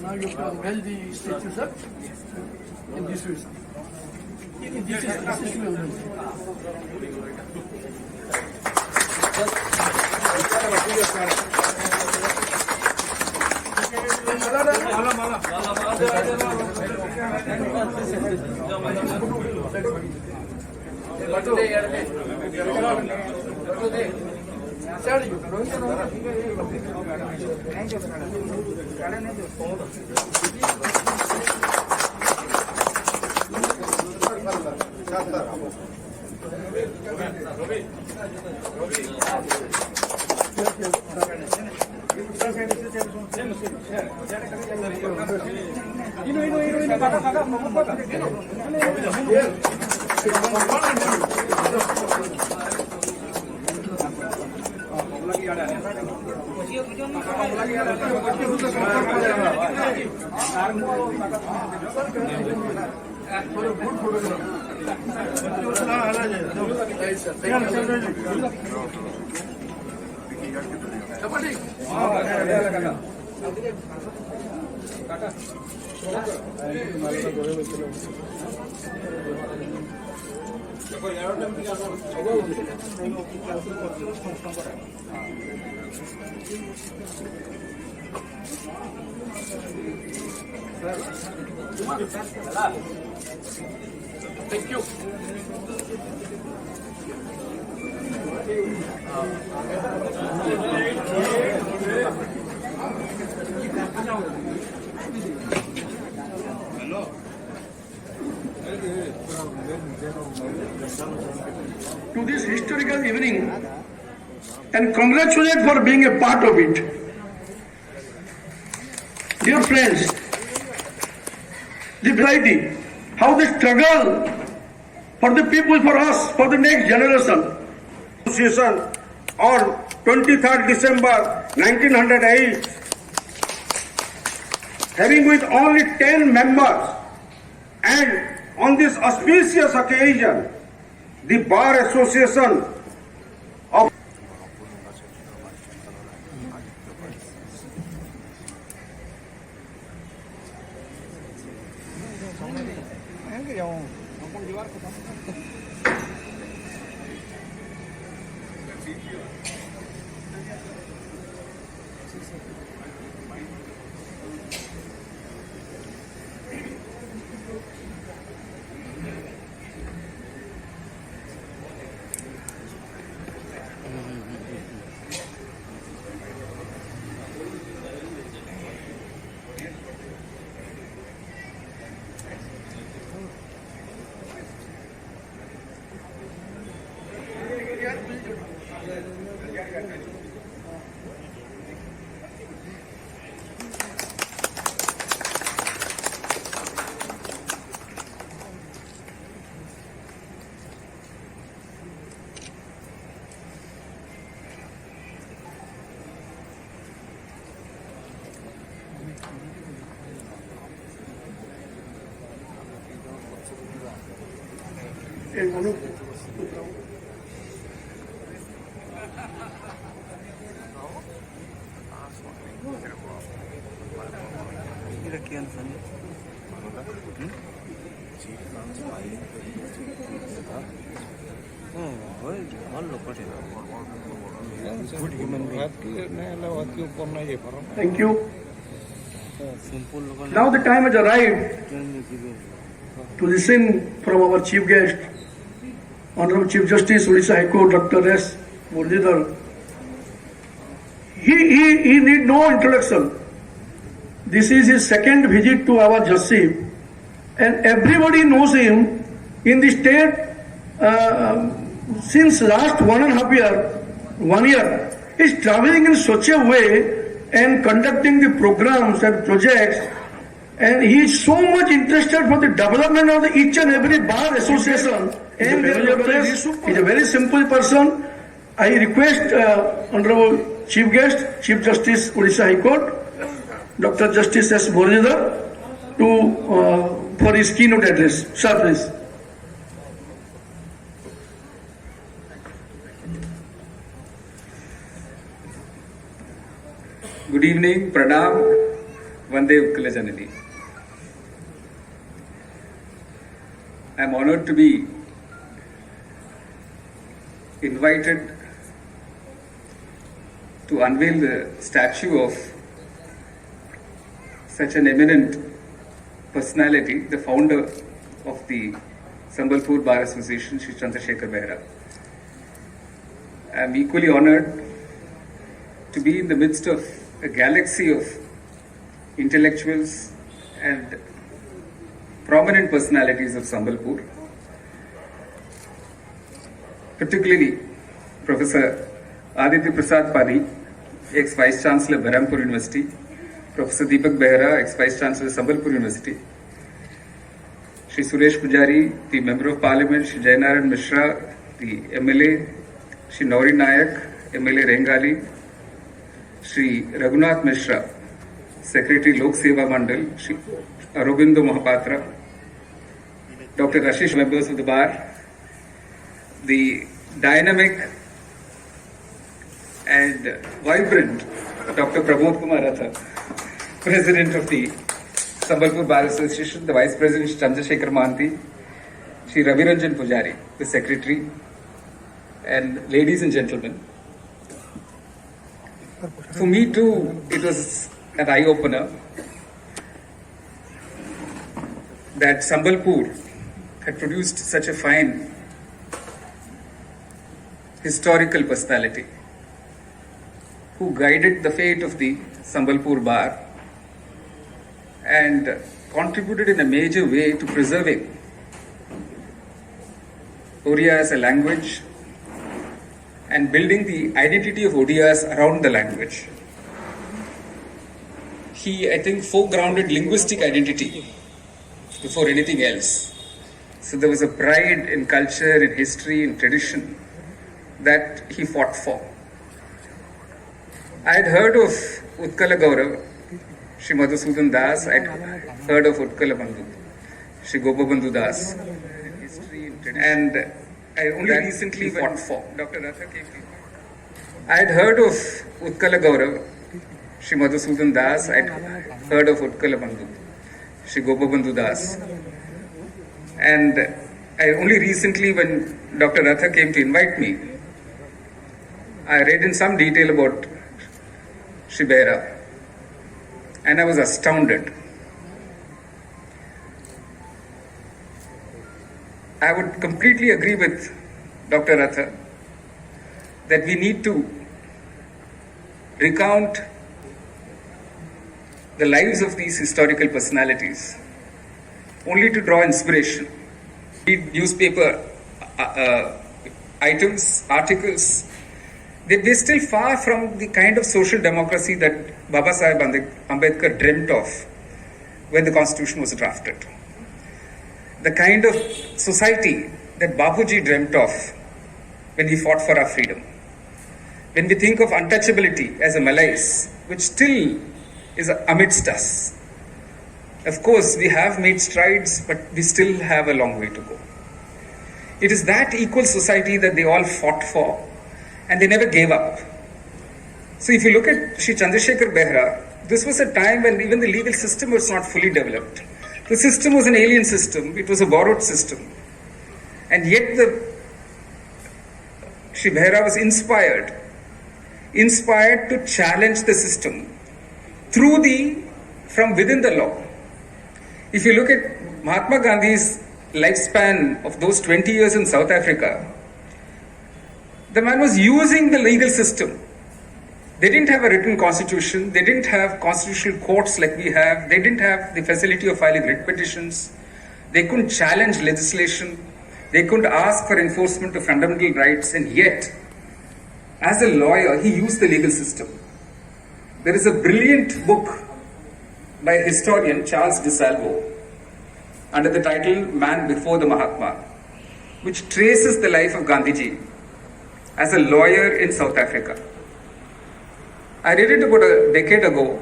Now you can unveil the statue, sir, in this way, sir. This is to unveil. Thank you. To this historical evening and congratulate for being a part of it. Dear friends, the variety, how the struggle for the people, for us, for the next generation. Association on 23rd December 1908, having with only 10 members, and on this auspicious occasion, the Bar Association of Thank you. Now the time has arrived to listen from our chief guest, Honorable Chief Justice, Odisha High Court, Dr. S. Muralidhar. He need no introduction. This is his second visit to our justice, and everybody knows him in the state since last 1.5 year, 1 year. He's traveling in such a way and conducting the programs and projects, and he is so much interested for the development of each and every bar association. And he's a very simple person. I request Honorable Chief Guest, Chief Justice Odisha High Court, Dr. Justice C.S.Behera, for his keynote address. Sir, please. Good evening, Pranam, Vande Utkala Janani. I am honored to be invited to unveil the statue of such an eminent personality, the founder of the Sambalpur Bar Association, C.S.Behera. I am equally honored to be in the midst of a galaxy of intellectuals and prominent personalities of Sambalpur, particularly Professor Aditya Prasad Pani, ex-Vice Chancellor, Berhampur University, Professor C.S.Behera, ex-Vice Chancellor, Sambalpur University, Shri Suresh Pujari, the Member of Parliament, Shri Jainaran Mishra, the MLA, Shri Nauri Nayak, MLA Rengali, Shri Raghunath Mishra, Secretary Lok Seva Mandal, Shri Aurobindo Mohapatra, Dr. Rashish, members of the bar, the dynamic and vibrant Dr. Pramod Kumar Ratha, President of the Sambalpur Bar Association, the Vice President Shri Chandrasekhar Mahanti, Shri Raviranjan Pujari, the Secretary, and ladies and gentlemen. For me too, it was an eye-opener that Sambalpur had produced such a fine historical personality who guided the fate of the Sambalpur Bar and contributed in a major way to preserving Oriya as a language and building the identity of Odiyas around the language. He, I think, foregrounded linguistic identity before anything else. So there was a pride in culture, in history, in tradition that he fought for. I had heard of Utkala Gaurav, Shri Madhusudan Das. I had heard of Utkala Bandhu, Shri Gopabandhu Das. And I only recently fought for. Dr. Ratha came to. I had heard of Utkala Gaurav, Shri Madhusudan Das. I had heard of Utkala Bandhu, Shri Gopabandhu Das. And I only recently, when Dr. Ratha came to invite me, I read in some detail about Shri Behera, and I was astounded. I would completely agree with Dr. Ratha that we need to recount the lives of these historical personalities only to draw inspiration. Read newspaper items, articles. They're still far from the kind of social democracy that Baba Sahib Ambedkar dreamt of when the constitution was drafted. The kind of society that Bapuji dreamt of when he fought for our freedom. When we think of untouchability as a malaise, which still is amidst us. Of course, we have made strides, but we still have a long way to go. It is that equal society that they all fought for, and they never gave up. So if you look at Shri Chandrasekhar Behera, this was a time when even the legal system was not fully developed. The system was an alien system, it was a borrowed system. And yet Shri Behera was inspired to challenge the system from within the law. If you look at Mahatma Gandhi's lifespan of those 20 years in South Africa, the man was using the legal system They didn't have a written constitution. They didn't have constitutional courts like we have. They didn't have the facility of filing writ petitions. They couldn't challenge legislation. They couldn't ask for enforcement of fundamental rights. And yet, as a lawyer, he used the legal system. There is a brilliant book by a historian, Charles de Salvo, under the title Man Before the Mahatma, which traces the life of Gandhiji as a lawyer in South Africa. I read it about a decade ago,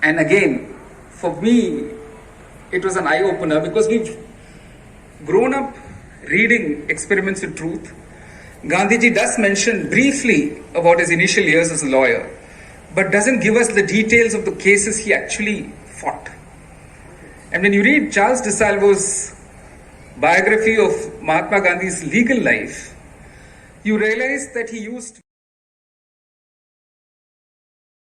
and again, for me, it was an eye-opener because we've grown up reading Experiments in Truth. Gandhiji does mention briefly about his initial years as a lawyer, but doesn't give us the details of the cases he actually fought. And when you read Charles de Salvo's biography of Mahatma Gandhi's legal life, you realize that he used